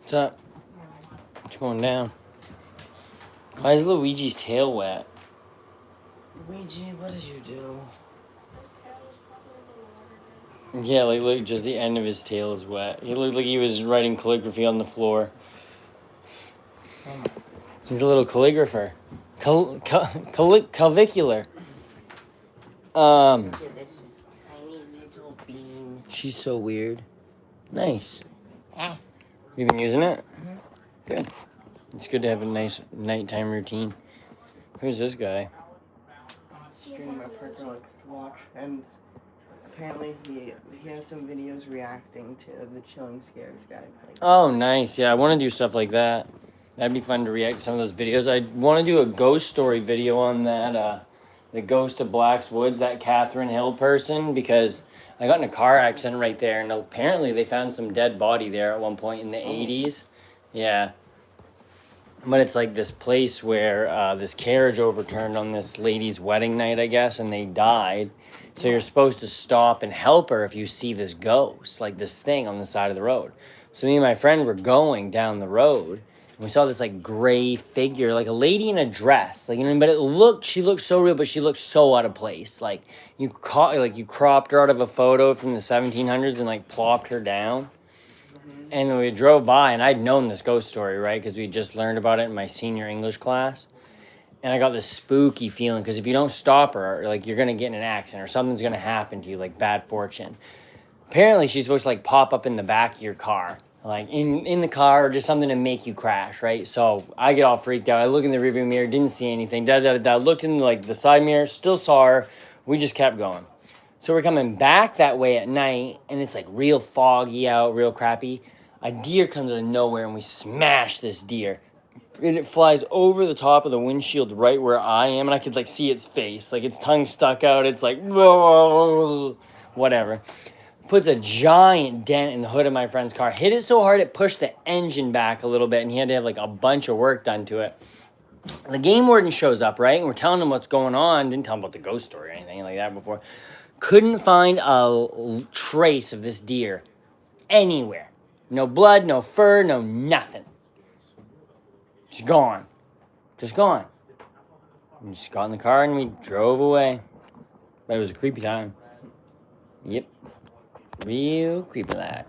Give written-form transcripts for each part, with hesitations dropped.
What's up? What's going down? Why is Luigi's tail wet? Luigi, what did you do? His tail was probably in the water. Yeah, like look, just the end of his tail is wet. He looked like he was writing calligraphy on the floor. He's a little calligrapher. Clavicular. Look at this tiny little bean. She's so weird. Nice. Ah. You been using it? Mhm. Good. It's good to have a nice nighttime routine. Who's this guy? Stream my partner likes to watch, and apparently he has some videos reacting to the Chilling Scares guy. Oh, nice. Yeah, I want to do stuff like that. That'd be fun to react to some of those videos. I want to do a ghost story video on that, the Ghost of Black's Woods, that Catherine Hill person, because I got in a car accident right there, and apparently they found some dead body there at one point in the 80s. Yeah. But it's like this place where this carriage overturned on this lady's wedding night, I guess, and they died. So you're supposed to stop and help her if you see this ghost, like this thing on the side of the road. So me and my friend were going down the road, and we saw this like gray figure, like a lady in a dress, like, you know, but she looked so real, but she looked so out of place. Like you cropped her out of a photo from the 1700s and like plopped her down. And then we drove by, and I'd known this ghost story, right? Because we just learned about it in my senior English class. And I got this spooky feeling, because if you don't stop her, like, you're going to get in an accident, or something's going to happen to you, like bad fortune. Apparently, she's supposed to, like, pop up in the back of your car, like, in the car, or just something to make you crash, right? So I get all freaked out. I look in the rearview mirror, didn't see anything. Looked in, like, the side mirror, still saw her. We just kept going. So we're coming back that way at night, and it's, like, real foggy out, real crappy. A deer comes out of nowhere, and we smash this deer. And it flies over the top of the windshield right where I am, and I could, like, see its face. Like, its tongue stuck out. It's like, whatever. Puts a giant dent in the hood of my friend's car. Hit it so hard it pushed the engine back a little bit, and he had to have, like, a bunch of work done to it. The game warden shows up, right? And we're telling him what's going on. Didn't tell him about the ghost story or anything like that before. Couldn't find a trace of this deer anywhere. No blood, no fur, no nothing. Just gone. Just gone. We just got in the car and we drove away. But it was a creepy time. Yep. Real creepy like.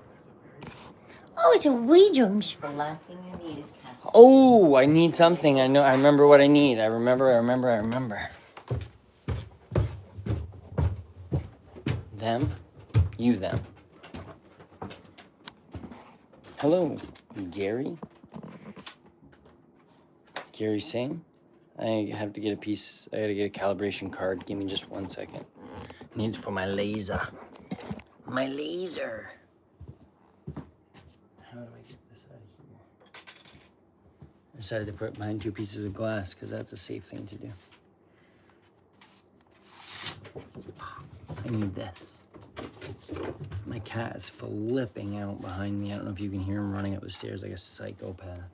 Oh, it's a Ouija's. The last thing you need is cat. Oh, I need something. I know. I remember what I need. I remember. Them. You, them. Hello, Gary. Gary Singh. I have to get a piece. I gotta get a calibration card. Give me just 1 second. I need it for my laser. My laser. How do I get this out of here? I decided to put it behind 2 pieces of glass because that's a safe thing to do. I need this. My cat is flipping out behind me. I don't know if you can hear him running up the stairs like a psychopath.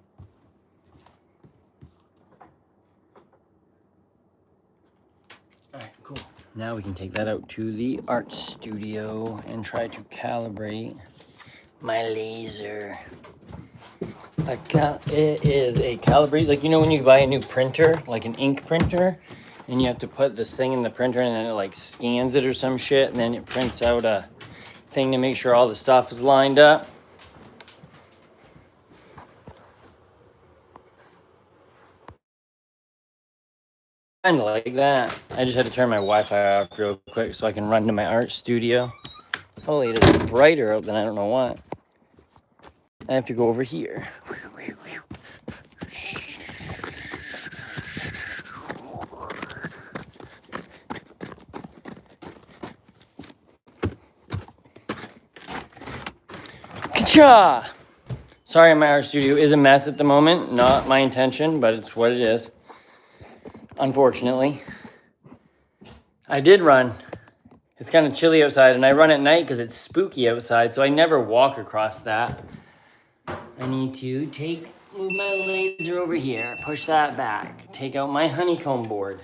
Alright, cool. Now we can take that out to the art studio and try to calibrate my laser. It is a calibrate, like, you know when you buy a new printer, like an ink printer, and you have to put this thing in the printer and then it like scans it or some shit, and then it prints out a thing to make sure all the stuff is lined up. Kind of like that. I just had to turn my Wi-Fi off real quick so I can run to my art studio. Holy, it is brighter out than I don't know what. I have to go over here. Ka-cha! Sorry, my art studio is a mess at the moment. Not my intention, but it's what it is. Unfortunately. I did run. It's kind of chilly outside, and I run at night because it's spooky outside, so I never walk across that. I need to move my laser over here, push that back, take out my honeycomb board.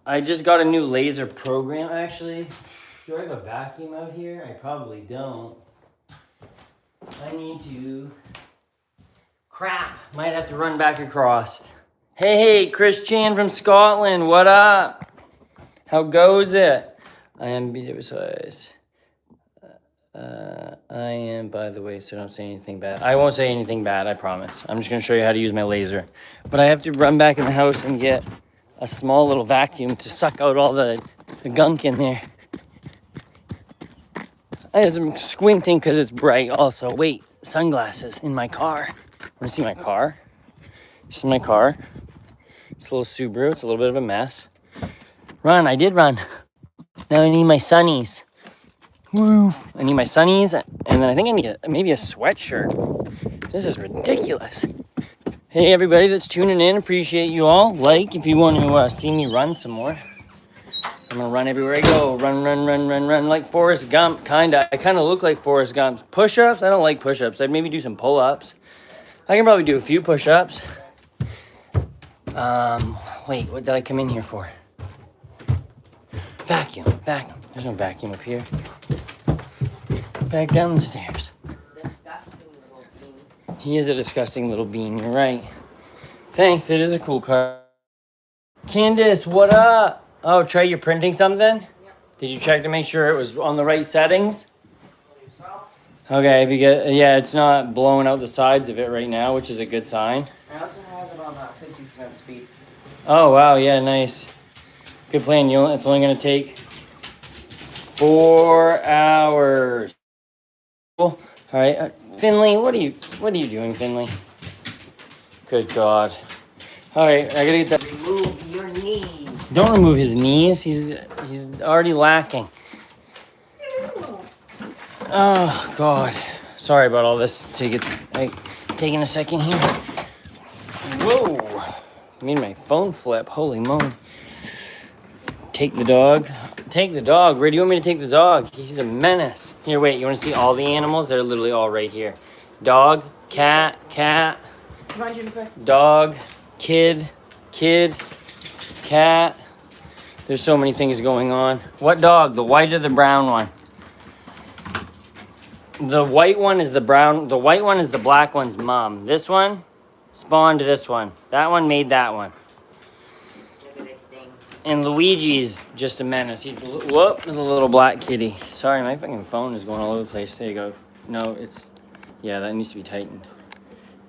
I just got a new laser program, actually. Do I have a vacuum out here? I probably don't. I need to. Crap. Might have to run back across. Hey, Chris Chan from Scotland. What up? How goes it? I am size. I am, by the way, so don't say anything bad. I won't say anything bad, I promise. I'm just gonna show you how to use my laser. But I have to run back in the house and get a small little vacuum to suck out all the gunk in there. I'm squinting because it's bright also. Wait, sunglasses in my car. Wanna see my car? See my car? It's a little Subaru, it's a little bit of a mess. Run, I did run. Now I need my sunnies. Woo! I need my sunnies, and then I think I need maybe a sweatshirt. This is ridiculous. Hey, everybody that's tuning in, appreciate you all. Like if you want to see me run some more. I'm gonna run everywhere I go. Run, like Forrest Gump, kinda. I kinda look like Forrest Gump. Push-ups? I don't like push-ups. I'd maybe do some pull-ups. I can probably do a few push-ups. Wait, what did I come in here for? Vacuum. There's no vacuum up here. Back down the stairs. Disgusting little bean. He is a disgusting little bean, you're right. Thanks, it is a cool car. Candace, what up? Oh, Trey, you're printing something? Yep. Did you check to make sure it was on the right settings? So, Okay, because, yeah, it's not blowing out the sides of it right now, which is a good sign. I also have it on 50% speed. Oh, wow, yeah, nice. Good plan, it's only gonna take 4 hours. Cool. All right, Finley, what are you doing, Finley? Good God. All right, I gotta get that. Remove your knees. Don't remove his knees. He's already lacking. Oh God. Sorry about all this. Taking a second here. Whoa. Made my phone flip. Holy moly. Take the dog. Take the dog. Where do you want me to take the dog? He's a menace. Here, wait. You want to see all the animals? They're literally all right here. Dog, cat, Come on, Jennifer. dog, kid, cat. There's so many things going on. What dog? The white or the brown one? The white one is the brown. The white one is the black one's mom. This one spawned this one. That one made that one. Look at this thing. And Luigi's just a menace. He's the little black kitty. Sorry, my fucking phone is going all over the place. There you go. No, yeah, that needs to be tightened.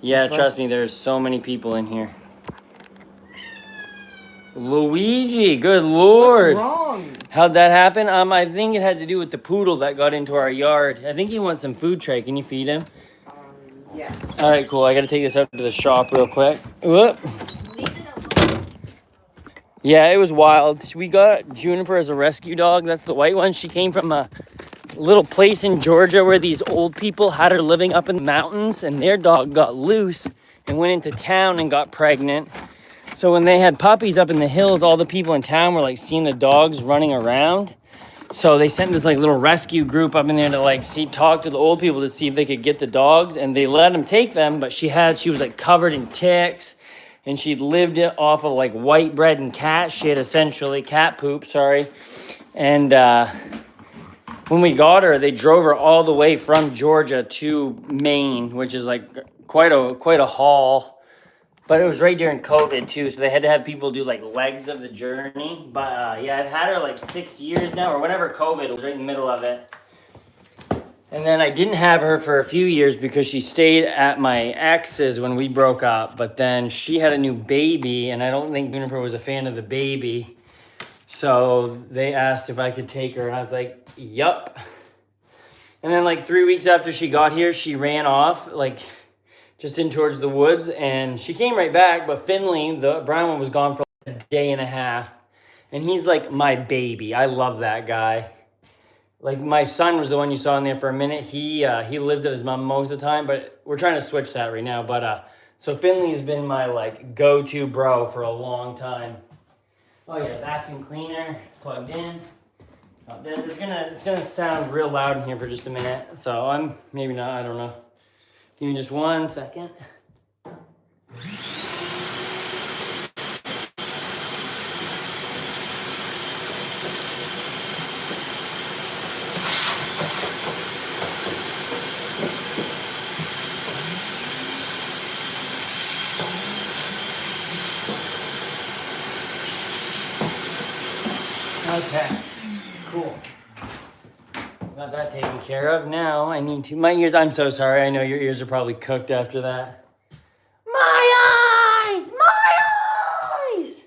Yeah, trust me, there's so many people in here. Luigi, good Lord. What's wrong? How'd that happen? I think it had to do with the poodle that got into our yard. I think he wants some food, Trey. Can you feed him? Yes. All right, cool. I got to take this out to the shop real quick. Whoop. Yeah, it was wild. We got Juniper as a rescue dog. That's the white one. She came from a little place in Georgia where these old people had her living up in the mountains, and their dog got loose and went into town and got pregnant. So when they had puppies up in the hills, all the people in town were like seeing the dogs running around. So they sent this like little rescue group up in there to like talk to the old people to see if they could get the dogs, and they let them take them. But she was like covered in ticks, and she'd lived it off of like white bread and cat shit, essentially cat poop. Sorry. And when we got her, they drove her all the way from Georgia to Maine, which is like quite a haul. But it was right during COVID too, so they had to have people do like legs of the journey. But yeah, I've had her like 6 years now, or whenever COVID was right in the middle of it. And then I didn't have her for a few years because she stayed at my ex's when we broke up. But then she had a new baby, and I don't think Juniper was a fan of the baby. So they asked if I could take her, and I was like, yup. And then like 3 weeks after she got here, she ran off, like just in towards the woods, and she came right back, but Finley, the brown one, was gone for like a day and a half, and he's like my baby. I love that guy. Like my son was the one you saw in there for a minute. He lived at his mom most of the time, but we're trying to switch that right now. But so Finley's been my like go-to bro for a long time. Oh yeah, vacuum cleaner plugged in. It's gonna sound real loud in here for just a minute, so I'm maybe not. I don't know. Give me just 1 second. care of now. I need to. My ears, I'm so sorry. I know your ears are probably cooked after that. My eyes! My eyes!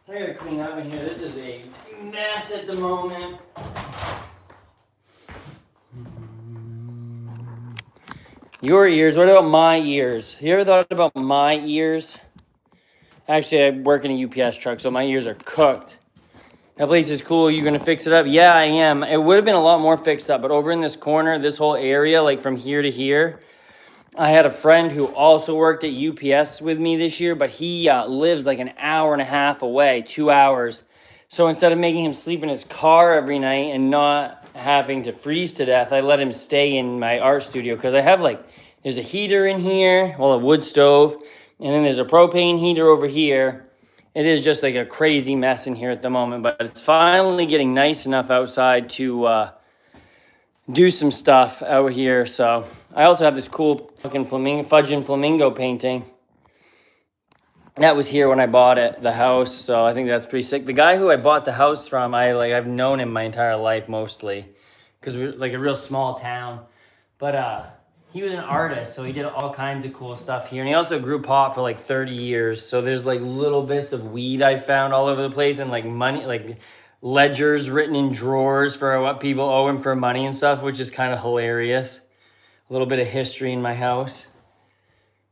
I gotta clean up in here. This is a mess at the moment. Your ears. What about my ears? You ever thought about my ears? Actually, I work in a UPS truck, so my ears are cooked. That place is cool. You gonna fix it up? Yeah, I am. It would have been a lot more fixed up, but over in this corner, this whole area, like from here to here, I had a friend who also worked at UPS with me this year, but he lives like an hour and a half away, 2 hours. So instead of making him sleep in his car every night and not having to freeze to death, I let him stay in my art studio because I have like, there's a heater in here, well, a wood stove, and then there's a propane heater over here. It is just like a crazy mess in here at the moment, but it's finally getting nice enough outside to do some stuff out here. So I also have this cool fucking Fudge and Flamingo painting. That was here when I bought it, the house. So I think that's pretty sick. The guy who I bought the house from, I've known him my entire life mostly, because we're like a real small town. But he was an artist, so he did all kinds of cool stuff here. And he also grew pot for like 30 years. So there's like little bits of weed I found all over the place, and like money, like ledgers written in drawers for what people owe him for money and stuff, which is kind of hilarious. A little bit of history in my house.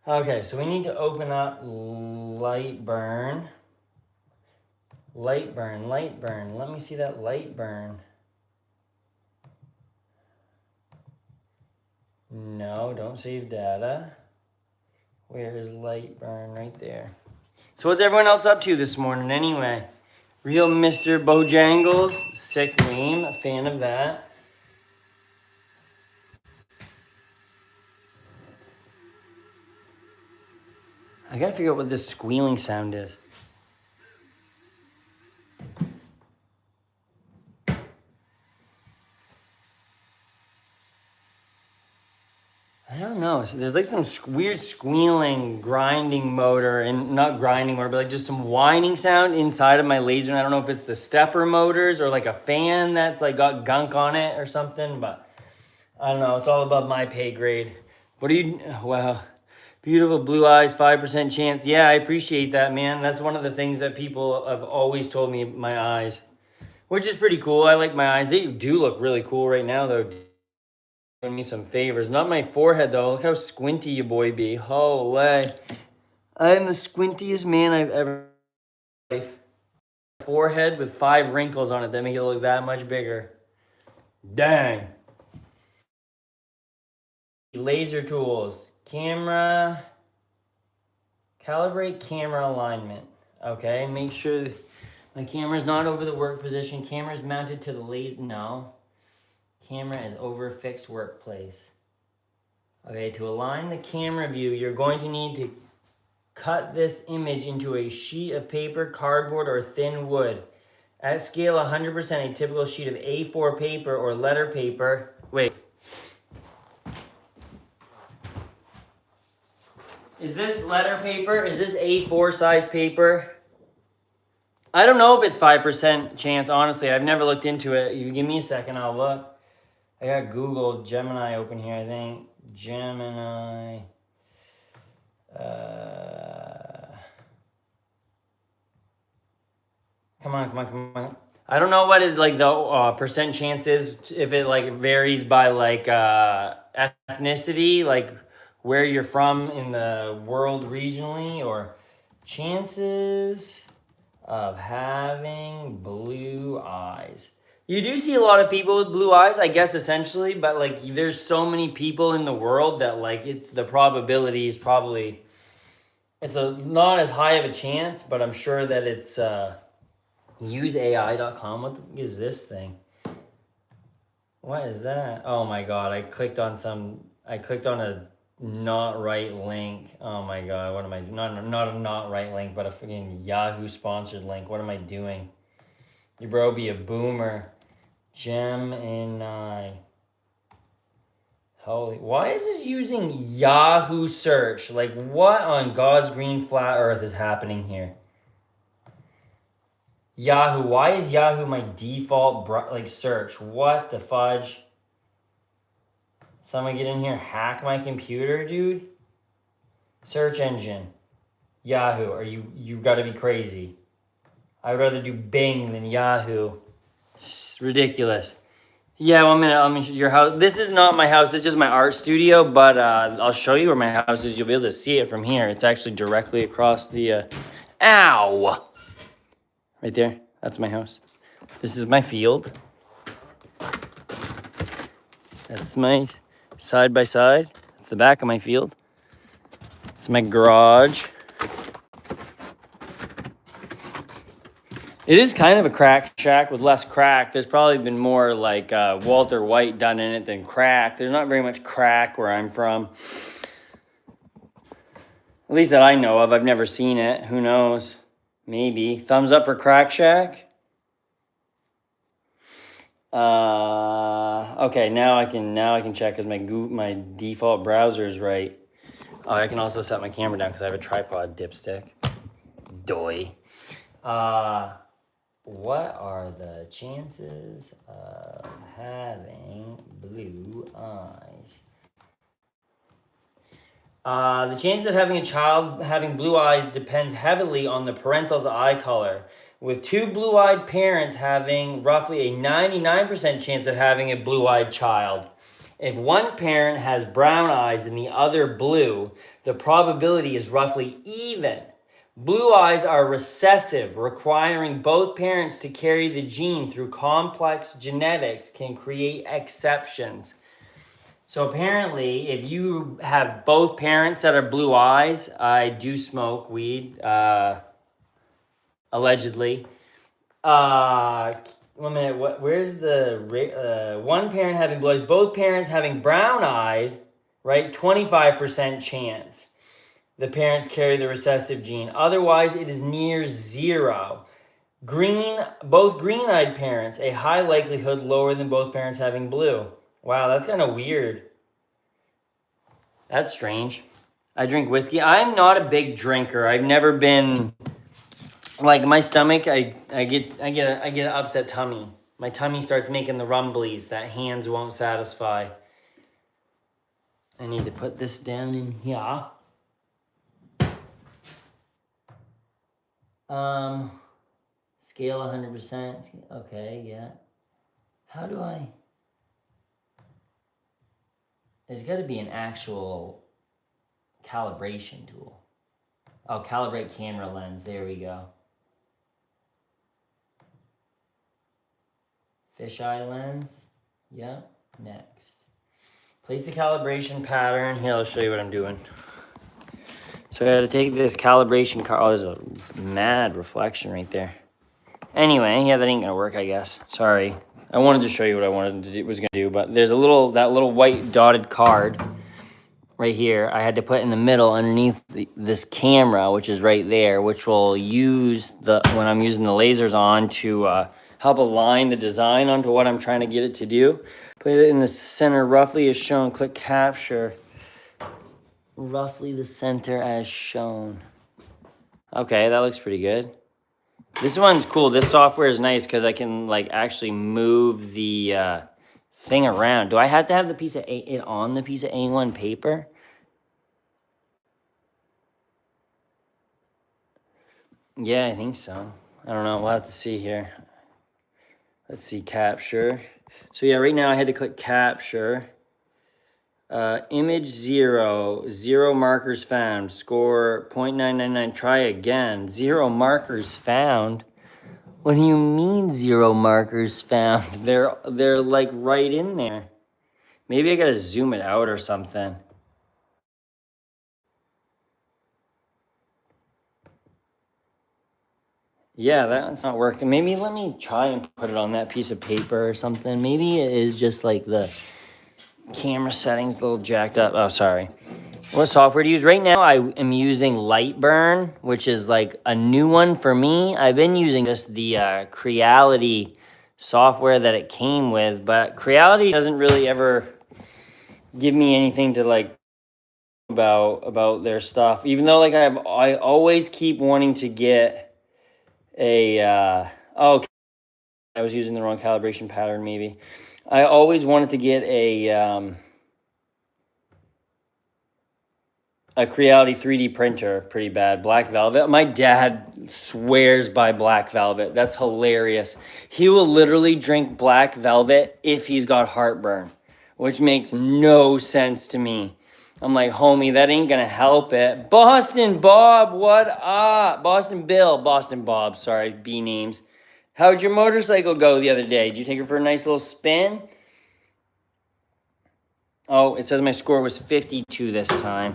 Okay, so we need to open up Lightburn. Lightburn. Let me see that Lightburn. No, don't save data. Where is Lightburn? Right there. So what's everyone else up to this morning anyway? Real Mr. Bojangles. Sick name. A fan of that. I gotta figure out what this squealing sound is. I don't know. So there's like some weird squealing, grinding motor, and not grinding motor, but like just some whining sound inside of my laser. And I don't know if it's the stepper motors or like a fan that's like got gunk on it or something, but I don't know. It's all above my pay grade. What do you, wow. Beautiful blue eyes, 5% chance. Yeah, I appreciate that, man. That's one of the things that people have always told me, my eyes, which is pretty cool. I like my eyes. They do look really cool right now, though. Doing me some favors. Not my forehead, though. Look how squinty your boy be. Holy. I'm the squintiest man I've ever seen. Forehead with 5 wrinkles on it that make it look that much bigger. Dang. Laser tools. Camera. Calibrate camera alignment. Okay, make sure my camera's not over the work position. Camera's mounted to the laser. No. Camera is over fixed workplace. Okay, to align the camera view, you're going to need to cut this image into a sheet of paper, cardboard, or thin wood. At scale 100%, a typical sheet of A4 paper or letter paper. Wait. Is this letter paper? Is this A4 size paper? I don't know if it's 5% chance, honestly. I've never looked into it. You give me a second, I'll look. I got Google Gemini open here, I think. Gemini. Come on. I don't know what it, like the percent chance is, if it like varies by like ethnicity, like where you're from in the world regionally, or chances of having blue eyes. You do see a lot of people with blue eyes, I guess, essentially, but like there's so many people in the world that like it's the probability is probably, it's not as high of a chance, but I'm sure that it's useai.com. What is this thing? What is that? Oh my god, I clicked on a not right link. Oh my god, what am I, not a not right link, but a freaking Yahoo sponsored link. What am I doing? You bro be a boomer. Gemini. Holy, why is this using Yahoo search? Like, what on God's green flat earth is happening here? Yahoo. Why is Yahoo my default like search? What the fudge? Someone get in here, hack my computer, dude. Search engine. Yahoo. Are you gotta be crazy. I'd rather do Bing than Yahoo. It's ridiculous. Yeah, 1 minute. Let me show your house. This is not my house. It's just my art studio, but I'll show you where my house is. You'll be able to see it from here. It's actually directly across the... Ow! Right there. That's my house. This is my field. That's my side by side. That's the back of my field. It's my garage. It is kind of a crack shack with less crack. There's probably been more like Walter White done in it than crack. There's not very much crack where I'm from. At least that I know of. I've never seen it. Who knows? Maybe. Thumbs up for Crack Shack. Okay, now I can check because my default browser is right. Oh, I can also set my camera down because I have a tripod dipstick. Doy. What are the chances of having blue eyes? The chances of having a child having blue eyes depends heavily on the parental's eye color, with two blue-eyed parents having roughly a 99% chance of having a blue-eyed child. If one parent has brown eyes and the other blue, the probability is roughly even. Blue eyes are recessive, requiring both parents to carry the gene through complex genetics can create exceptions. So apparently, if you have both parents that are blue eyes, I do smoke weed, allegedly. 1 minute, where's the, one parent having blue eyes, both parents having brown eyes, right? 25% chance. The parents carry the recessive gene. Otherwise, it is near zero. Both green-eyed parents, a high likelihood lower than both parents having blue. Wow, that's kind of weird. That's strange. I drink whiskey. I'm not a big drinker. I've never been like my stomach. I get an upset tummy. My tummy starts making the rumblies that hands won't satisfy. I need to put this down in here. Scale 100%. Okay, yeah. How do I? There's got to be an actual calibration tool. Oh, calibrate camera lens. There we go. Fisheye lens. Yeah, next. Place the calibration pattern. Here, I'll show you what I'm doing. So I got to take this calibration card. Oh, there's a mad reflection right there. Anyway, yeah, that ain't gonna work, I guess. Sorry. I wanted to show you what I was gonna do, but there's that little white dotted card right here. I had to put in the middle underneath this camera, which is right there, which will use when I'm using the lasers on to help align the design onto what I'm trying to get it to do. Put it in the center roughly as shown. Click capture. Roughly the center as shown. Okay, that looks pretty good. This one's cool. This software is nice because I can like actually move the thing around. Do I have to have it on the piece of A1 paper? Yeah, I think so. I don't know. We'll have to see here. Let's see, capture. So yeah, right now I had to click capture. Image 0 markers found, score 0.999, try again, 0 markers found. What do you mean 0 markers found? They're like right in there. Maybe I gotta zoom it out or something. Yeah, that's not working. Maybe let me try and put it on that piece of paper or something. Maybe it is just like the camera settings a little jacked up. Oh, sorry. What software to use? Right now, I am using Lightburn, which is like a new one for me. I've been using just the Creality software that it came with, but Creality doesn't really ever give me anything to like about their stuff. Even though like I always keep wanting to get a Oh, I was using the wrong calibration pattern, maybe. I always wanted to get a Creality 3D printer, pretty bad. Black Velvet. My dad swears by Black Velvet. That's hilarious. He will literally drink Black Velvet if he's got heartburn, which makes no sense to me. I'm like, homie, that ain't gonna help it. Boston Bob, what up? Boston Bill, Boston Bob, sorry, B names. How'd your motorcycle go the other day? Did you take her for a nice little spin? Oh, it says my score was 52 this time.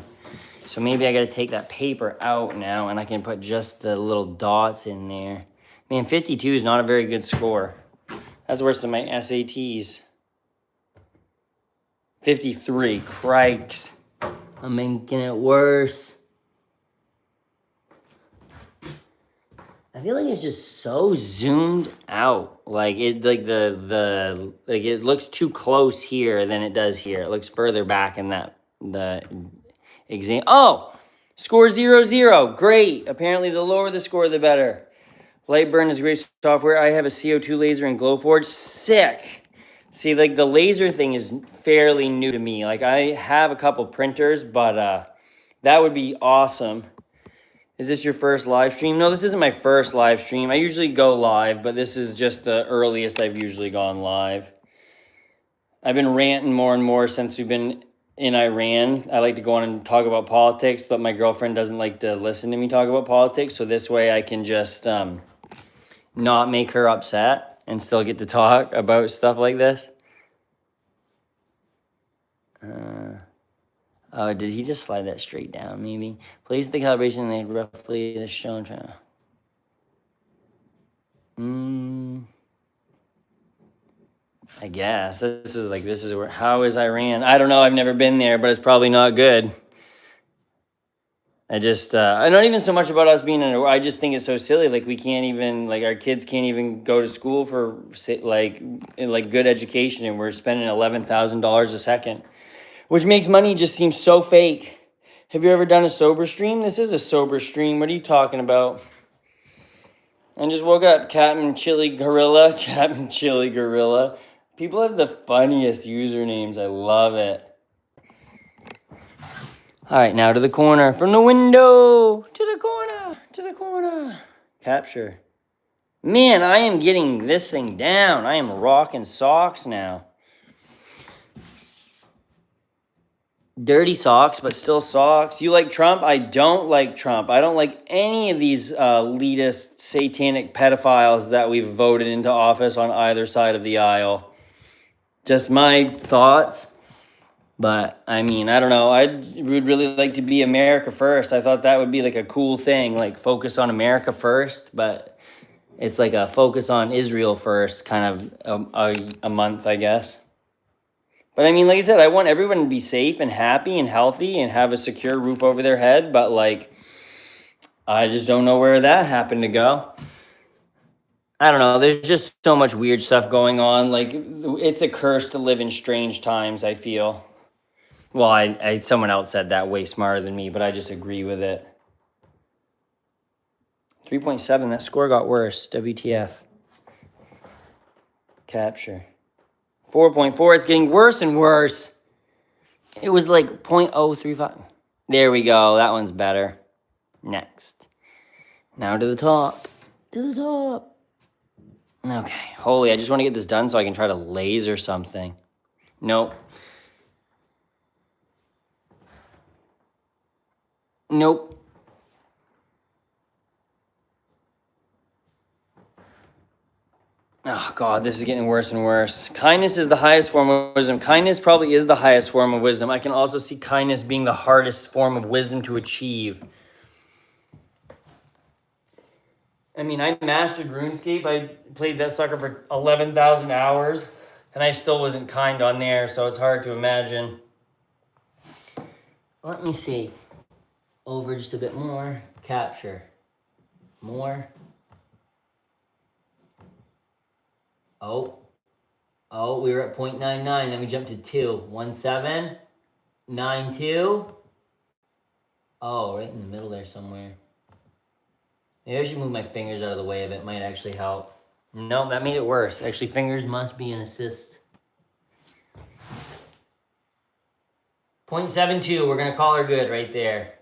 So maybe I gotta take that paper out now and I can put just the little dots in there. Man, 52 is not a very good score. That's worse than my SATs. 53, crikes. I'm making it worse. I feel like it's just so zoomed out. Like it it looks too close here than it does here. It looks further back in the exam. Oh, score 0-0. Great. Apparently the lower the score, the better. Lightburn is great software. I have a CO2 laser in Glowforge. Sick. See, like the laser thing is fairly new to me. Like I have a couple printers, but that would be awesome. Is this your first live stream? No, this isn't my first live stream. I usually go live, but this is just the earliest I've usually gone live. I've been ranting more and more since we've been in Iran. I like to go on and talk about politics, but my girlfriend doesn't like to listen to me talk about politics, so this way I can just not make her upset and still get to talk about stuff like this. Oh, did he just slide that straight down, maybe? Place the calibration they roughly the shown. I guess. This is where, how is Iran? I don't know, I've never been there, but it's probably not good. I not even so much about us being in a, I just think it's so silly. Like we can't even, like our kids can't even go to school for like good education, and we're spending $11,000 a second. Which makes money just seem so fake. Have you ever done a sober stream? This is a sober stream. What are you talking about? I just woke up. Captain Chili Gorilla. Captain Chili Gorilla. People have the funniest usernames. I love it. All right, now to the corner. From the window. To the corner. To the corner. Capture. Man, I am getting this thing down. I am rocking socks now. Dirty socks, but still socks. You like Trump? I don't like Trump. I don't like any of these elitist, satanic pedophiles that we've voted into office on either side of the aisle. Just my thoughts. But, I mean, I don't know. I would really like to be America first. I thought that would be like a cool thing, like focus on America first. But it's like a focus on Israel first kind of a month, I guess. But I mean, like I said, I want everyone to be safe and happy and healthy and have a secure roof over their head. But like, I just don't know where that happened to go. I don't know. There's just so much weird stuff going on. Like, it's a curse to live in strange times, I feel. Well, I someone else said that way smarter than me, but I just agree with it. 3.7, that score got worse. WTF. Capture. 4.4, it's getting worse and worse. It was like 0.035. There we go, that one's better. Next. Now to the top. To the top. Okay, holy, I just want to get this done so I can try to laser something. Nope. Nope. Oh, God, this is getting worse and worse. Kindness is the highest form of wisdom. Kindness probably is the highest form of wisdom. I can also see kindness being the hardest form of wisdom to achieve. I mean, I mastered RuneScape. I played that sucker for 11,000 hours, and I still wasn't kind on there, so it's hard to imagine. Let me see. Over just a bit more. Capture. More. Oh, we were at 0.99. Then we jumped to 2. 17. 92. Oh, right in the middle there somewhere. Maybe I should move my fingers out of the way of it. Might actually help. No, that made it worse. Actually, fingers must be an assist. 0.72, we're gonna call her good right there.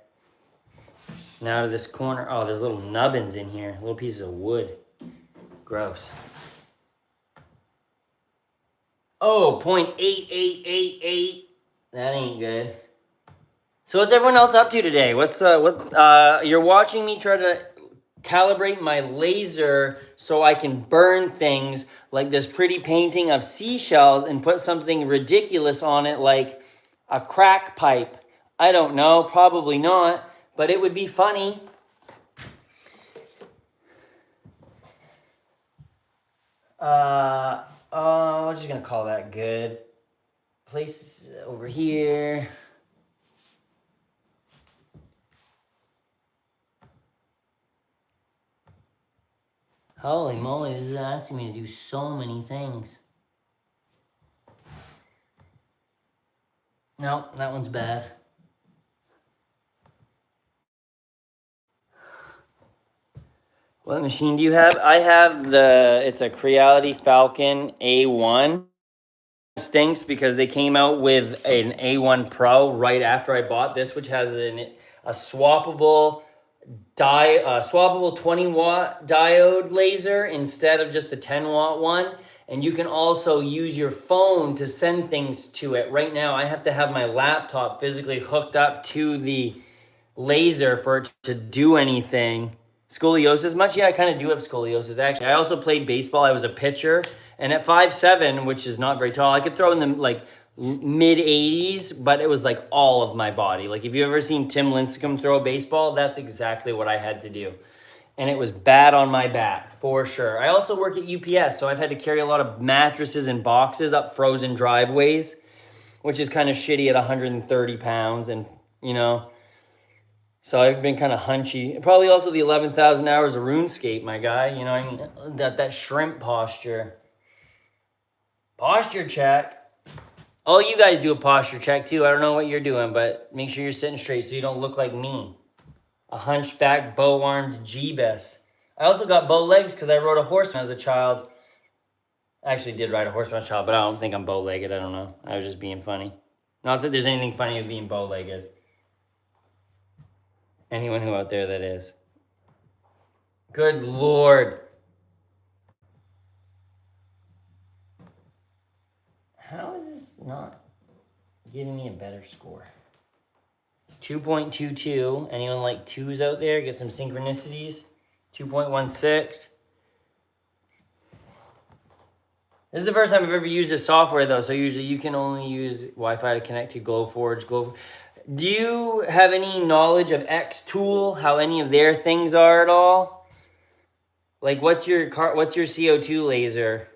Now to this corner. Oh, there's little nubbins in here. Little pieces of wood. Gross. Oh, 0.8888. That ain't good. So what's everyone else up to today? You're watching me try to calibrate my laser so I can burn things like this pretty painting of seashells and put something ridiculous on it like a crack pipe. I don't know, probably not, but it would be funny. I'm just gonna call that good. Place over here. Holy moly, this is asking me to do so many things. No, that one's bad. What machine do you have? I have it's a Creality Falcon A1. It stinks because they came out with an A1 Pro right after I bought this, which has a swappable 20-watt diode laser instead of just the 10-watt one. And you can also use your phone to send things to it. Right now, I have to have my laptop physically hooked up to the laser for it to do anything. Scoliosis much? Yeah, I kind of do have scoliosis, actually. I also played baseball. I was a pitcher. And at 5'7", which is not very tall, I could throw in the like mid-80s, but it was like all of my body. Like if you've ever seen Tim Lincecum throw a baseball, that's exactly what I had to do. And it was bad on my back, for sure. I also work at UPS, so I've had to carry a lot of mattresses and boxes up frozen driveways, which is kind of shitty at 130 pounds. And, you know, so I've been kind of hunchy. Probably also the 11,000 hours of RuneScape, my guy. You know, I mean, that shrimp posture. Posture check. Oh, you guys do a posture check too. I don't know what you're doing, but make sure you're sitting straight so you don't look like me. A hunchback, bow-armed Jeebus. I also got bow legs because I rode a horse as a child. I actually did ride a horse as a child, but I don't think I'm bow-legged. I don't know. I was just being funny. Not that there's anything funny with being bow-legged. Anyone who out there that is. Good Lord. How is this not giving me a better score? 2.22. Anyone like twos out there? Get some synchronicities. 2.16. This is the first time I've ever used this software though, so usually you can only use Wi-Fi to connect to Glowforge. Do you have any knowledge of Xtool, how any of their things are at all? Like what's your CO2 laser?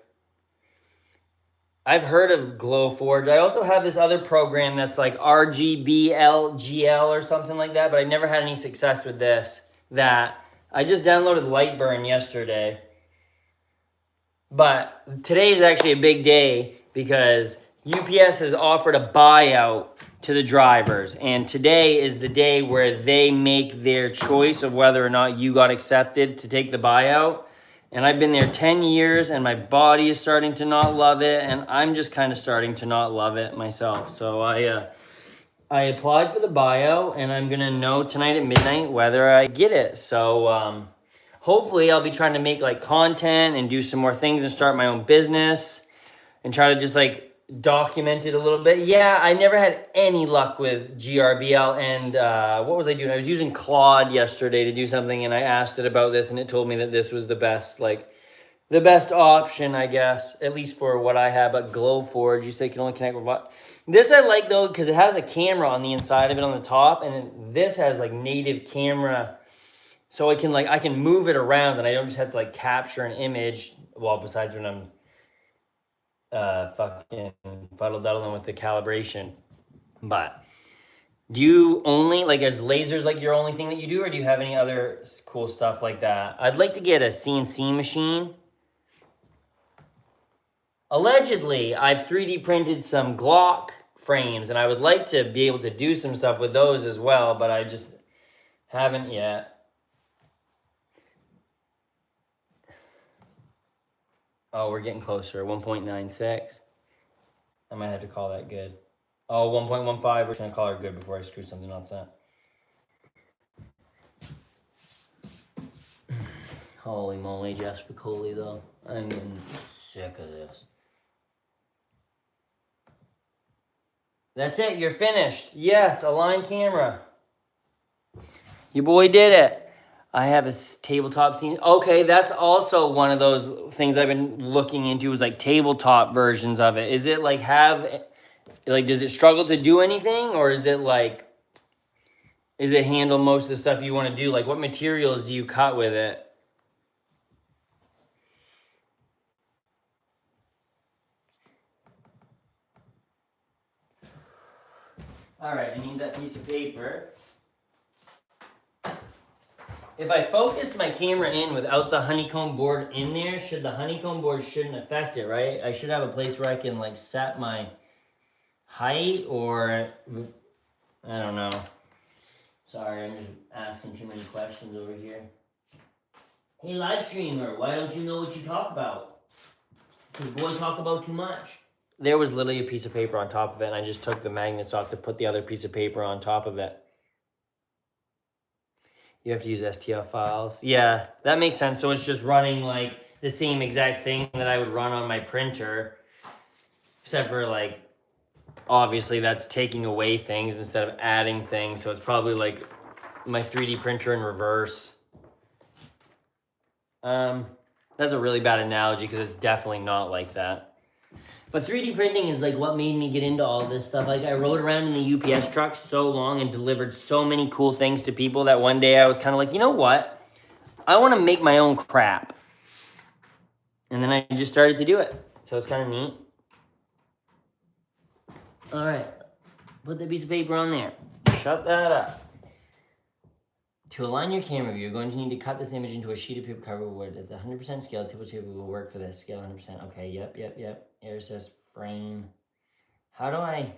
I've heard of Glowforge. I also have this other program that's like RGBLGL or something like that, but I never had any success with this. I just downloaded Lightburn yesterday. But today is actually a big day because UPS has offered a buyout to the drivers. And today is the day where they make their choice of whether or not you got accepted to take the buyout. And I've been there 10 years and my body is starting to not love it. And I'm just kind of starting to not love it myself. So I applied for the buyout and I'm going to know tonight at midnight whether I get it. So hopefully I'll be trying to make like content and do some more things and start my own business and try to just like document it a little bit. Yeah, I never had any luck with GRBL and what was I doing? I was using Claude yesterday to do something and I asked it about this and it told me that this was the best option, I guess, at least for what I have. But Glowforge, you say can only connect with what? This I like though because it has a camera on the inside of it on the top and this has like native camera. So I can move it around and I don't just have to like capture an image. Well, besides when I'm fucking fuddle-duddling with the calibration. But do you only, like, is lasers like your only thing that you do, or do you have any other cool stuff like that? I'd like to get a CNC machine. Allegedly, I've 3D printed some Glock frames, and I would like to be able to do some stuff with those as well, but I just haven't yet. Oh, we're getting closer. 1.96. I might have to call that good. Oh, 1.15. We're going to call her good before I screw something else up. Holy moly, Jeff Spicoli, though. I'm getting sick of this. That's it. You're finished. Yes, align camera. Your boy did it. I have a tabletop scene. Okay, that's also one of those things I've been looking into is like tabletop versions of it. Is it like does it struggle to do anything, or is it handle most of the stuff you want to do? Like, what materials do you cut with it? All right, I need that piece of paper. If I focus my camera in without the honeycomb board in there, the honeycomb board shouldn't affect it, right? I should have a place where I can like set my height, or I don't know. Sorry, I'm just asking too many questions over here. Hey, live streamer, why don't you know what you talk about? Because boy talk about too much. There was literally a piece of paper on top of it, and I just took the magnets off to put the other piece of paper on top of it. You have to use STL files. Yeah, that makes sense. So it's just running like the same exact thing that I would run on my printer, except for like, obviously that's taking away things instead of adding things. So it's probably like my 3D printer in reverse. That's a really bad analogy because it's definitely not like that. But 3D printing is like what made me get into all this stuff. Like I rode around in the UPS truck so long and delivered so many cool things to people that one day I was kind of like, you know what? I want to make my own crap. And then I just started to do it. So it's kind of neat. All right. Put the piece of paper on there. Shut that up. To align your camera view, you're going to need to cut this image into a sheet of paper covered with at the 100% scale. Table paper will work for this. Scale 100%. Okay, yep. Air says frame. How do I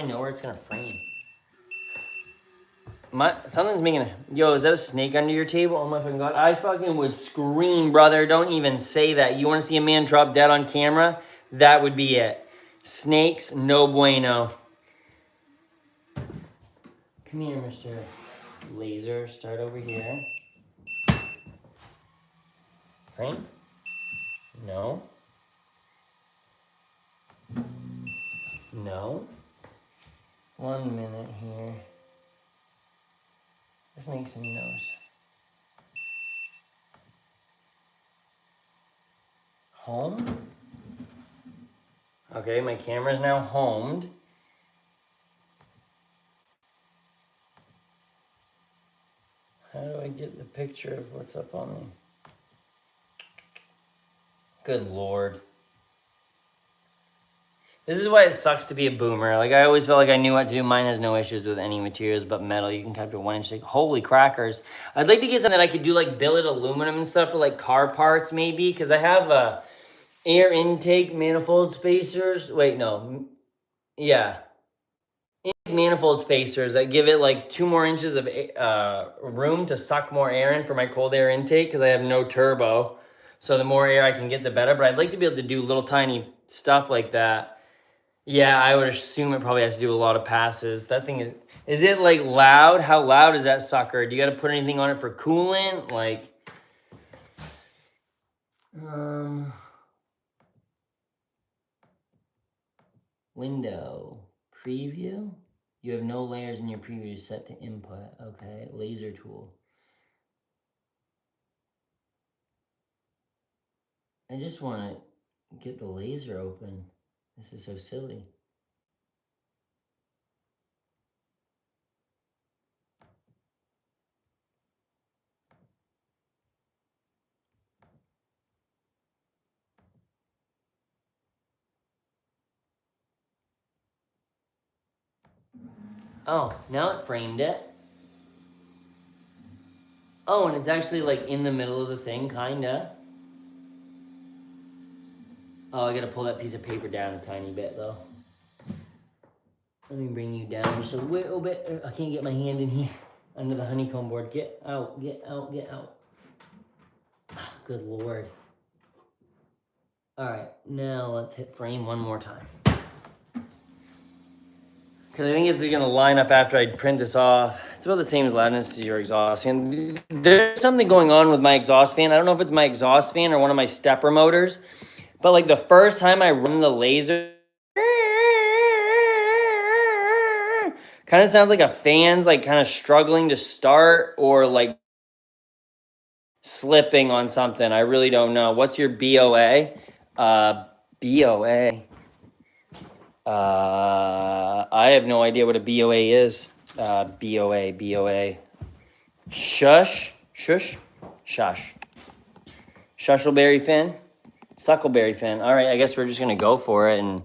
know where it's gonna frame? Something's making a... Yo, is that a snake under your table? Oh my fucking god. I fucking would scream, brother. Don't even say that. You want to see a man drop dead on camera? That would be it. Snakes, no bueno. Come here, Mr. Laser. Start over here. Frame? No. No. 1 minute here. Let's make some noise. Home? Okay, my camera's now homed. How do I get the picture of what's up on me? Good Lord. This is why it sucks to be a boomer. Like, I always felt like I knew what to do. Mine has no issues with any materials but metal. You can cut to 1 inch thick. Holy crackers. I'd like to get something that I could do, like, billet aluminum and stuff for, like, car parts, maybe. Because I have air intake manifold spacers. Wait, no. Yeah. Manifold spacers that give it, like, 2 more inches of room to suck more air in for my cold air intake. Because I have no turbo. So the more air I can get, the better. But I'd like to be able to do little tiny stuff like that. Yeah, I would assume it probably has to do a lot of passes. That thing is it like loud? How loud is that sucker? Do you got to put anything on it for coolant? Like, window, preview. You have no layers in your preview set to input. Okay, laser tool. I just want to get the laser open. This is so silly. Oh, now it framed it. Oh, and it's actually like in the middle of the thing, kinda. Oh, I gotta pull that piece of paper down a tiny bit, though. Let me bring you down just a little bit. I can't get my hand in here under the honeycomb board. Get out, get out, get out. Good Lord. All right, now let's hit frame one more time. Because I think it's going to line up after I print this off. It's about the same as loudness as your exhaust fan. There's something going on with my exhaust fan. I don't know if it's my exhaust fan or one of my stepper motors. But like the first time I run the laser, kind of sounds like a fan's like kind of struggling to start or like slipping on something. I really don't know. What's your BOA? BOA. I have no idea what a BOA is. BOA. Shush. Shushleberry fin. Suckleberry fin. All right, I guess we're just gonna go for it and.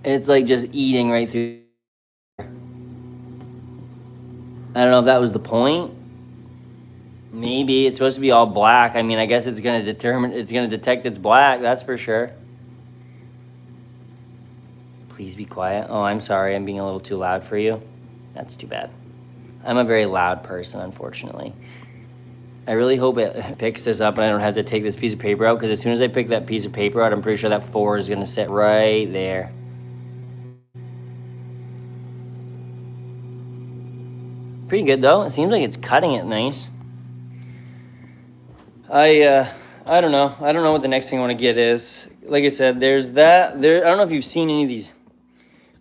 It's like just eating right through. I don't know if that was the point. Maybe it's supposed to be all black. I mean, I guess it's gonna detect it's black, that's for sure. Please be quiet. Oh, I'm sorry, I'm being a little too loud for you. That's too bad. I'm a very loud person, unfortunately. I really hope it picks this up and I don't have to take this piece of paper out, because as soon as I pick that piece of paper out, I'm pretty sure that 4 is gonna sit right there. Pretty good though. It seems like it's cutting it nice. I don't know. I don't know what the next thing I want to get is. Like I said, there's that. I don't know if you've seen any of these.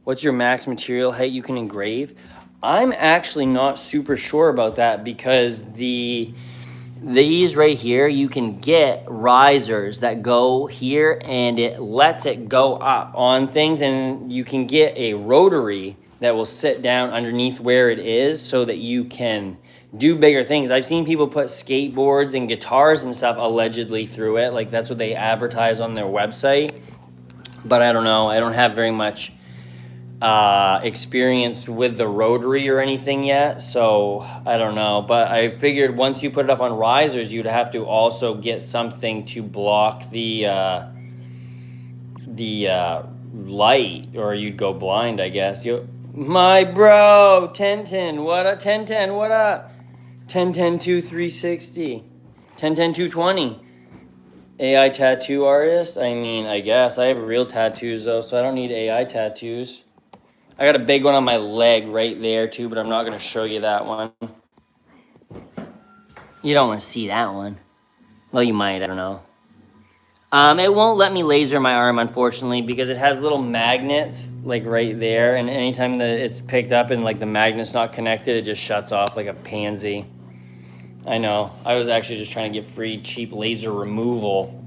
What's your max material height you can engrave? I'm actually not super sure about that, because these right here, you can get risers that go here and it lets it go up on things, and you can get a rotary that will sit down underneath where it is so that you can do bigger things. I've seen people put skateboards and guitars and stuff allegedly through it. Like that's what they advertise on their website. But I don't know. I don't have very much experience with the rotary or anything yet. So I don't know. But I figured once you put it up on risers, you'd have to also get something to block the light, or you'd go blind, I guess. My bro, 1010, what up? 1010, what up? 1010 2360, 1010 220. AI tattoo artist? I mean, I guess. I have real tattoos though, so I don't need AI tattoos. I got a big one on my leg right there too, but I'm not going to show you that one. You don't want to see that one. Well, you might, I don't know. It won't let me laser my arm, unfortunately, because it has little magnets like right there, and anytime that it's picked up and like the magnet's not connected, it just shuts off like a pansy. I know. I was actually just trying to get free, cheap laser removal.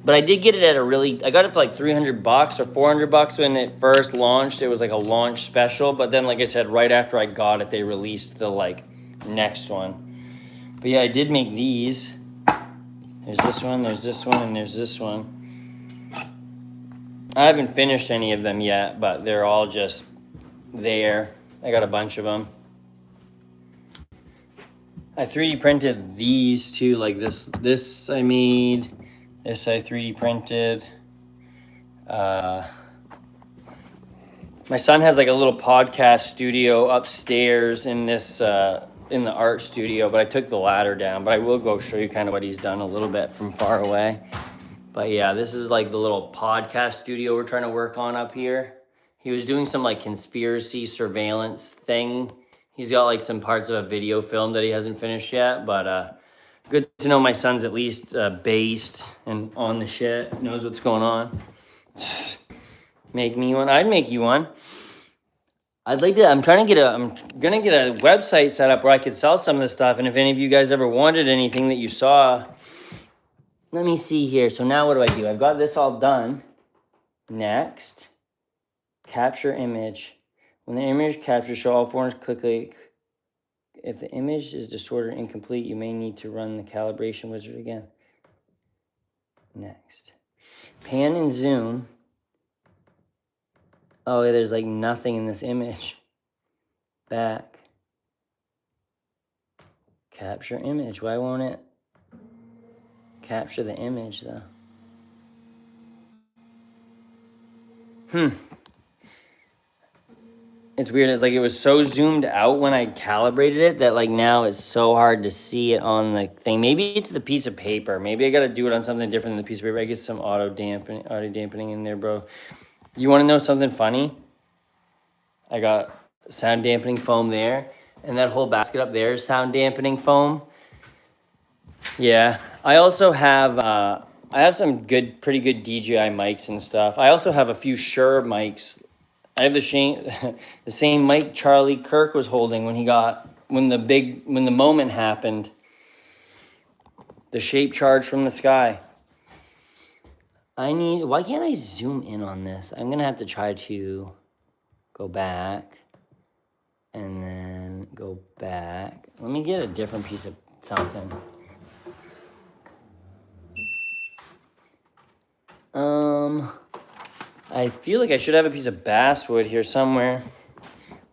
But I did get it at I got it for like $300 or $400 when it first launched. It was like a launch special. But then, like I said, right after I got it, they released the like next one. But yeah, I did make these. There's this one, and there's this one. I haven't finished any of them yet, but they're all just there. I got a bunch of them. I 3D printed these too, like this I made, this I 3D printed. My son has like a little podcast studio upstairs in this, in the art studio, but I took the ladder down, but I will go show you kind of what he's done a little bit from far away. But yeah, this is like the little podcast studio we're trying to work on up here. He was doing some like conspiracy surveillance thing. He's got like some parts of a video film that he hasn't finished yet, but good to know my son's at least based and on the shit, knows what's going on. Make me one. I'd make you one. I'm gonna get a website set up where I could sell some of this stuff, and if any of you guys ever wanted anything that you saw, let me see here. So now what do? I've got this all done. Next, capture image. When the image captures, show all forms quickly. If the image is distorted or incomplete, you may need to run the calibration wizard again. Next. Pan and zoom. Oh, yeah, there's like nothing in this image. Back. Capture image. Why won't it capture the image though? It's weird. It's like it was so zoomed out when I calibrated it that like now it's so hard to see it on the thing. Maybe it's the piece of paper. Maybe I got to do it on something different than the piece of paper. I get some auto dampening in there, bro. You want to know something funny? I got sound dampening foam there, and that whole basket up there is sound dampening foam. Yeah, I also have I have some pretty good DJI mics and stuff. I also have a few Shure mics. I have the same mic Charlie Kirk was holding when the moment happened. The shape charge from the sky. Why can't I zoom in on this? I'm gonna have to try to go back and then go back. Let me get a different piece of something. I feel like I should have a piece of basswood here somewhere,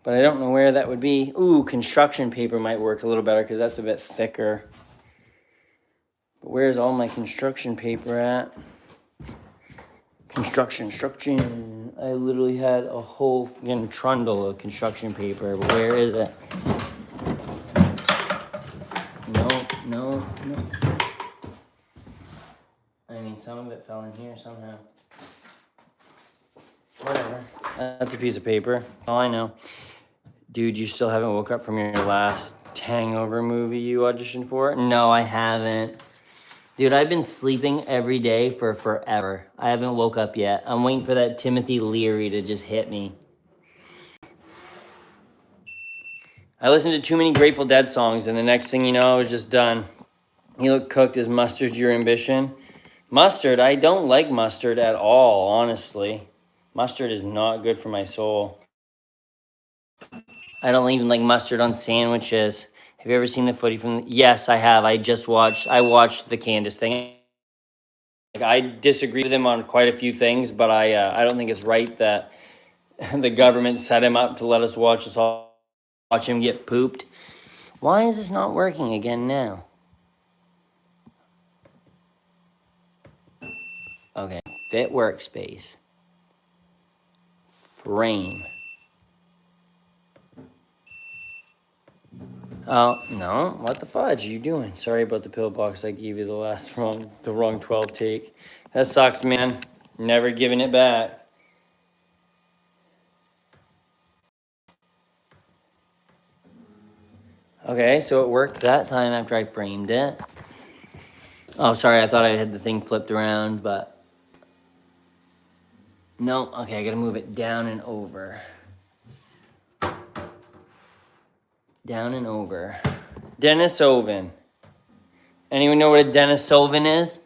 but I don't know where that would be. Ooh, construction paper might work a little better because that's a bit thicker. But where's all my construction paper at? Construction. I literally had a whole fucking trundle of construction paper, but where is it? No. I mean, some of it fell in here somehow. Whatever. That's a piece of paper. All I know. Dude, you still haven't woke up from your last Hangover movie you auditioned for? No, I haven't. Dude, I've been sleeping every day for forever. I haven't woke up yet. I'm waiting for that Timothy Leary to just hit me. I listened to too many Grateful Dead songs, and the next thing you know, I was just done. You look cooked. Is mustard your ambition? Mustard? I don't like mustard at all, honestly. Mustard is not good for my soul. I don't even like mustard on sandwiches. Have you ever seen the footy from... Yes, I have. I watched the Candace thing. Like, I disagree with him on quite a few things, but I don't think it's right that the government set him up to let us watch him get pooped. Why is this not working again now? Okay, fit workspace. Frame. Oh, no. What the fudge are you doing? Sorry about the pillbox. I gave you the wrong 12 take. That sucks, man. Never giving it back. Okay, so it worked that time after I framed it. Oh, sorry. I thought I had the thing flipped around, but... No. Okay, I gotta move it down and over. Down and over. Denisovan. Anyone know what a Denisovan is?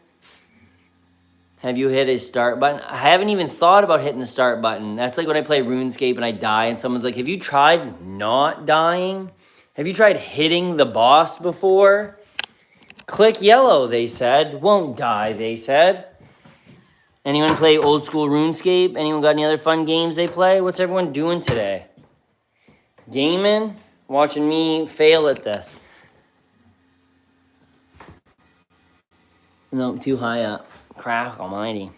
Have you hit a start button? I haven't even thought about hitting the start button. That's like when I play RuneScape and I die and someone's like, have you tried not dying? Have you tried hitting the boss before? Click yellow, they said. Won't die, they said. Anyone play old school RuneScape? Anyone got any other fun games they play? What's everyone doing today? Gaming? Watching me fail at this. No, too high up. Crack almighty.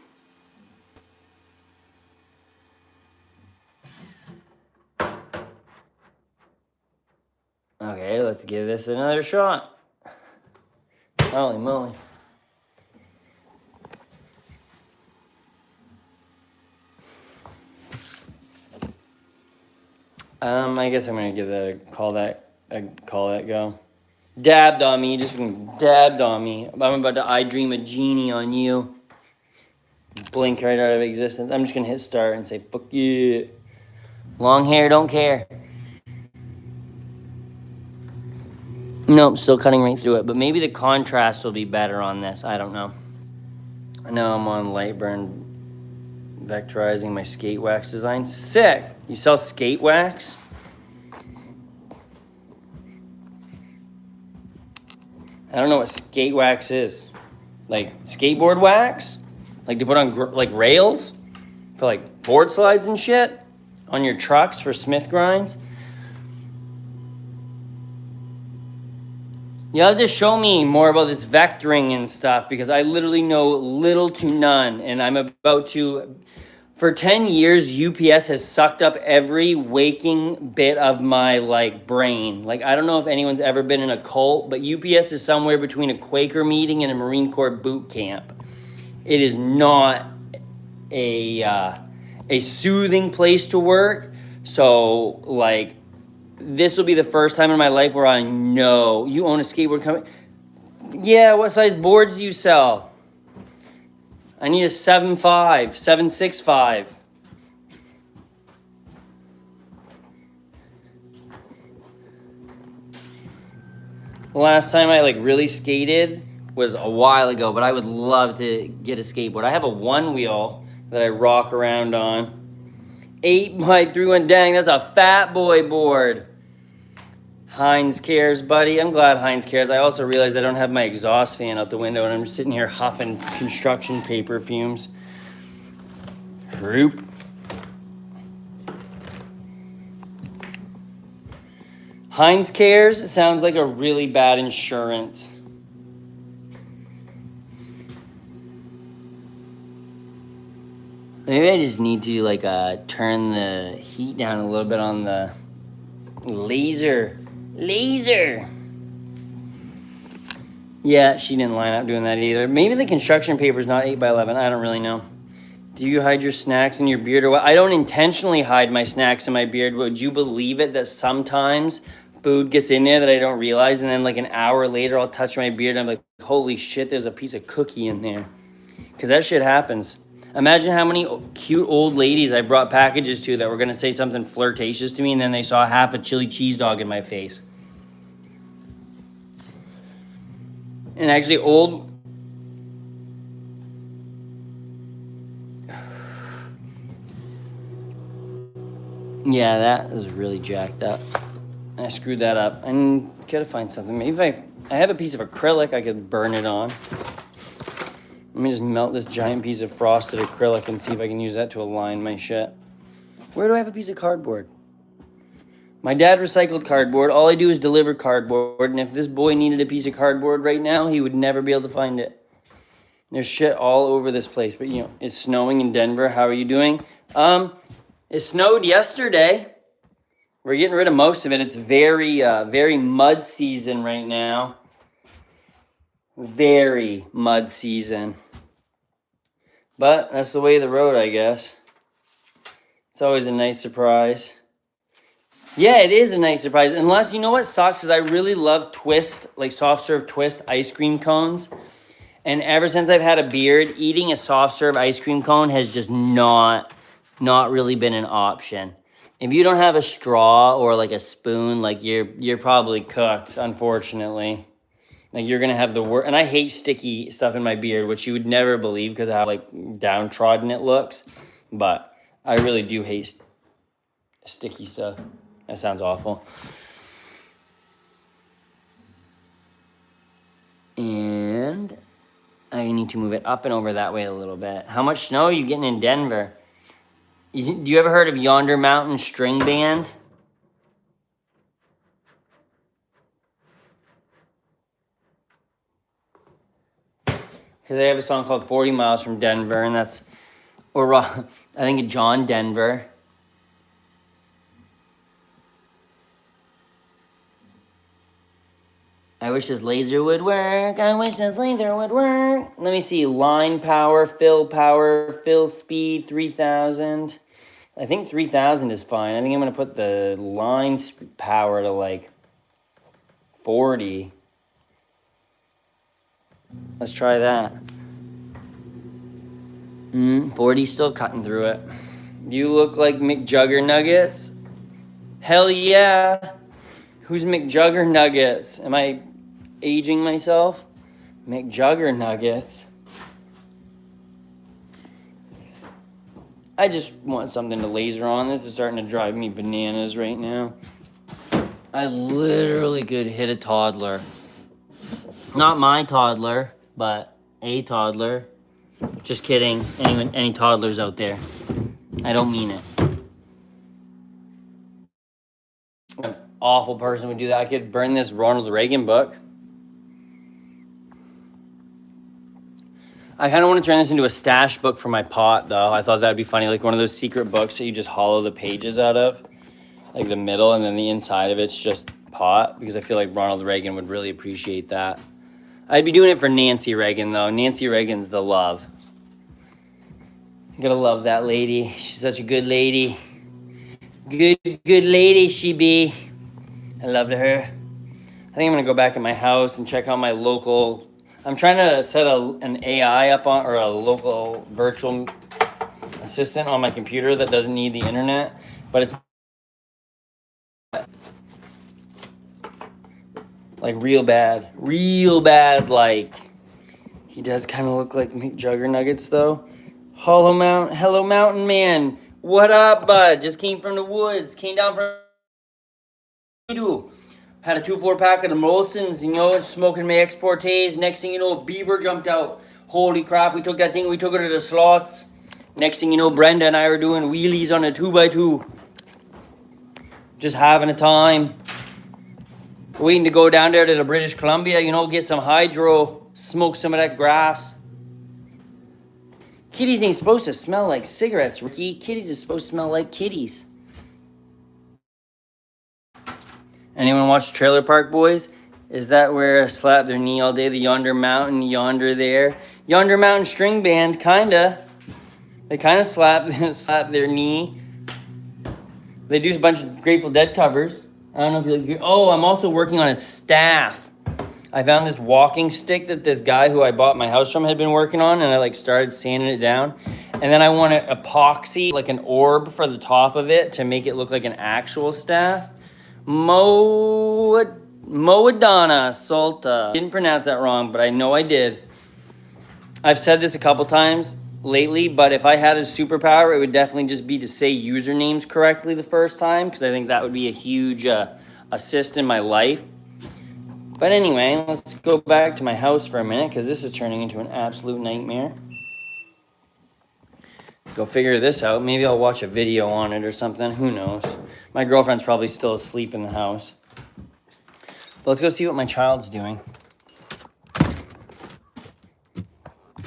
Okay, let's give this another shot. Holy moly. I guess I'm gonna give that a call that go. Dabbed on me, just dabbed on me. I'm about to I dream a genie on you. Blink right out of existence. I'm just gonna hit start and say, fuck you. Long hair, don't care. Nope, still cutting right through it. But maybe the contrast will be better on this. I don't know. I know I'm on Lightburn vectorizing my skate wax design. Sick! You sell skate wax? I don't know what skate wax is. Like skateboard wax? Like to put on like rails? For like board slides and shit? On your trucks for Smith grinds? You have to show me more about this vectoring and stuff because I literally know little to none and I'm about to For 10 years, UPS has sucked up every waking bit of my like brain. Like, I don't know if anyone's ever been in a cult, but UPS is somewhere between a Quaker meeting and a Marine Corps boot camp. It is not a soothing place to work. So, like, this will be the first time in my life where I know you own a skateboard company. Yeah, what size boards do you sell? I need a 7.5, 7.65. The last time I like really skated was a while ago, but I would love to get a skateboard. I have a one wheel that I rock around on. 8x3 dang, that's a fat boy board. Heinz cares, buddy. I'm glad Heinz cares. I also realized I don't have my exhaust fan out the window and I'm sitting here huffing construction paper fumes. Troop. Heinz cares sounds like a really bad insurance. Maybe I just need to like turn the heat down a little bit on the laser. Yeah, she didn't line up doing that either. Maybe the construction paper's not 8x11. I don't really know. Do you hide your snacks in your beard or what? I don't intentionally hide my snacks in my beard. Would you believe it that sometimes food gets in there that I don't realize, and then like an hour later I'll touch my beard and I'm like, holy shit, there's a piece of cookie in there. Because that shit happens. Imagine how many cute old ladies I brought packages to that were going to say something flirtatious to me and then they saw half a chili cheese dog in my face. And actually Yeah, that is really jacked up. I screwed that up. I gotta find something. Maybe if I have a piece of acrylic I could burn it on. Let me just melt this giant piece of frosted acrylic and see if I can use that to align my shit. Where do I have a piece of cardboard? My dad recycled cardboard. All I do is deliver cardboard, and if this boy needed a piece of cardboard right now, he would never be able to find it. There's shit all over this place, but you know, it's snowing in Denver. How are you doing? It snowed yesterday. We're getting rid of most of it. It's very mud season right now. Very mud season. But that's the way of the road, I guess. It's always a nice surprise. Yeah, it is a nice surprise. Unless, you know what sucks is I really love Twist, like soft serve Twist ice cream cones. And ever since I've had a beard, eating a soft serve ice cream cone has just not really been an option. If you don't have a straw or like a spoon, like you're probably cooked, unfortunately. Like you're gonna have the worst, and I hate sticky stuff in my beard, which you would never believe because of how like downtrodden it looks. But I really do hate sticky stuff. That sounds awful. And I need to move it up and over that way a little bit. How much snow are you getting in Denver? Do you ever heard of Yonder Mountain String Band? Because they have a song called 40 Miles from Denver, and that's, or I think John Denver. I wish this laser would work. I wish this laser would work. Let me see. Line power, fill speed, 3,000. I think 3,000 is fine. I think I'm going to put the line power to like 40. Let's try that. 40 still cutting through it. You look like McJugger Nuggets. Hell yeah. Who's McJugger Nuggets? Am I aging myself? McJugger Nuggets. I just want something to laser on. This is starting to drive me bananas right now. I literally could hit a toddler. Not my toddler, but a toddler. Just kidding. Any toddlers out there. I don't mean it. An awful person would do that. I could burn this Ronald Reagan book. I kind of want to turn this into a stash book for my pot, though. I thought that'd be funny, like one of those secret books that you just hollow the pages out of, like the middle, and then the inside of it's just pot, because I feel like Ronald Reagan would really appreciate that. I'd be doing it for Nancy Reagan, though. Nancy Reagan's the love. You gotta love that lady. She's such a good lady. Good lady she be. I love her. I think I'm gonna go back in my house and check out my local. I'm trying to set an AI up on, or a local virtual assistant on my computer that doesn't need the internet, but it's like real bad. Like he does kind of look like McJuggernuggets though. Hello Mountain Man. What up, bud? Just came from the woods. Came down from. Had a 2-4 pack of the Molsons, you know, smoking my Exportes. Next thing you know, a beaver jumped out. Holy crap, we took that thing, we took it to the slots. Next thing you know, Brenda and I were doing wheelies on a 2x2. Just having a time. Waiting to go down there to the British Columbia, you know, get some hydro, smoke some of that grass. Kitties ain't supposed to smell like cigarettes, Ricky. Kitties is supposed to smell like kitties. Anyone watch Trailer Park Boys? Is that where I slap their knee all day? The Yonder Mountain, yonder there. Yonder Mountain String Band, kinda. They kind of slap their knee. They do a bunch of Grateful Dead covers. I don't know if you like. Oh, I'm also working on a staff. I found this walking stick that this guy who I bought my house from had been working on, and I like started sanding it down. And then I want to epoxy like an orb for the top of it to make it look like an actual staff. Moadonna Salta. Didn't pronounce that wrong, but I know I did. I've said this a couple times lately, but if I had a superpower, it would definitely just be to say usernames correctly the first time, because I think that would be a huge assist in my life. But anyway, let's go back to my house for a minute, because this is turning into an absolute nightmare. Go figure this out. Maybe I'll watch a video on it or something. Who knows? My girlfriend's probably still asleep in the house. But let's go see what my child's doing.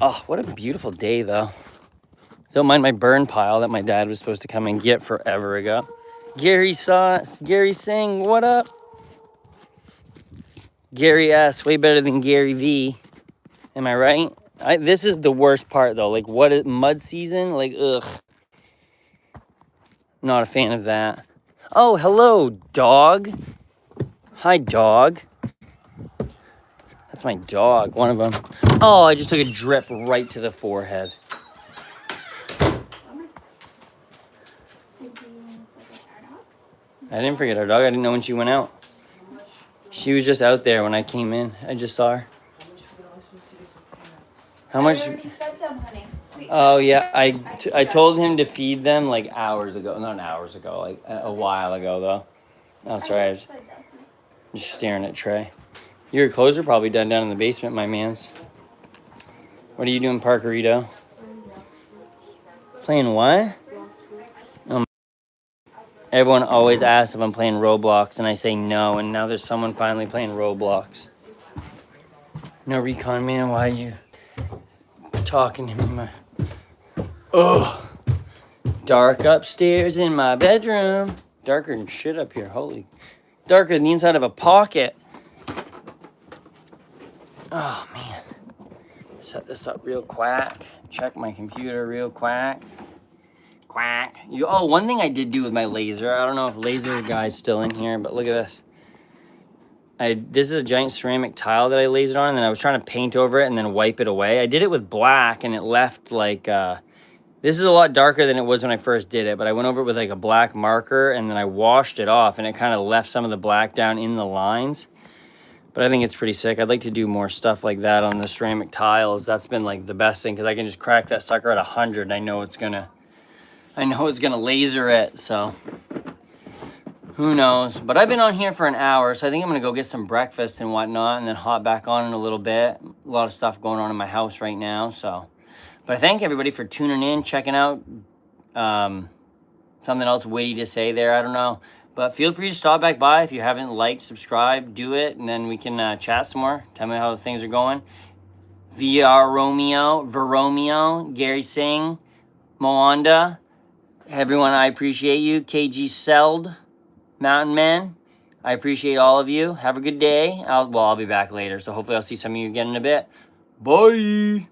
Oh, what a beautiful day, though. Don't mind my burn pile that my dad was supposed to come and get forever ago. Gary Singh, what up? Gary S, way better than Gary V. Am I right? This is the worst part, though. Like, mud season? Like, ugh. Not a fan of that. Oh, hello, dog. Hi, dog. That's my dog, one of them. Oh, I just took a drip right to the forehead. I didn't forget our dog. I didn't know when she went out. She was just out there when I came in. I just saw her. How much? I already fed them, honey. Sweet. Oh, yeah. I told him to feed them like hours ago. Not hours ago, like a while ago, though. Oh, sorry. I was just staring at Trey. Your clothes are probably done down in the basement, my mans. What are you doing, Parkerito? Playing what? Everyone always asks if I'm playing Roblox, and I say no, and now there's someone finally playing Roblox. No, Recon Man, why are you talking to me? Ugh. Dark upstairs in my bedroom. Darker than shit up here, holy. Darker than the inside of a pocket. Oh, man. Set this up real quack. Check my computer real quack. Quack. Oh, one thing I did do with my laser. I don't know if laser guy's still in here, but look at this. This is a giant ceramic tile that I lasered on, and then I was trying to paint over it and then wipe it away. I did it with black, and it left like... this is a lot darker than it was when I first did it, but I went over it with like a black marker, and then I washed it off, and it kind of left some of the black down in the lines. But I think it's pretty sick. I'd like to do more stuff like that on the ceramic tiles. That's been like the best thing, because I can just crack that sucker at 100, and I know it's gonna laser it, so who knows. But I've been on here for an hour, so I think I'm gonna go get some breakfast and whatnot, and then hop back on in a little bit. A lot of stuff going on in my house right now, so. But I thank everybody for tuning in, checking out. Something else witty to say there, I don't know. But feel free to stop back by if you haven't liked, subscribe, do it, and then we can chat some more. Tell me how things are going. Veromeo, Gary Singh, Moanda. Everyone, I appreciate you. KG Seld, Mountain Man. I appreciate all of you. Have a good day. I'll be back later, so hopefully I'll see some of you again in a bit. Bye.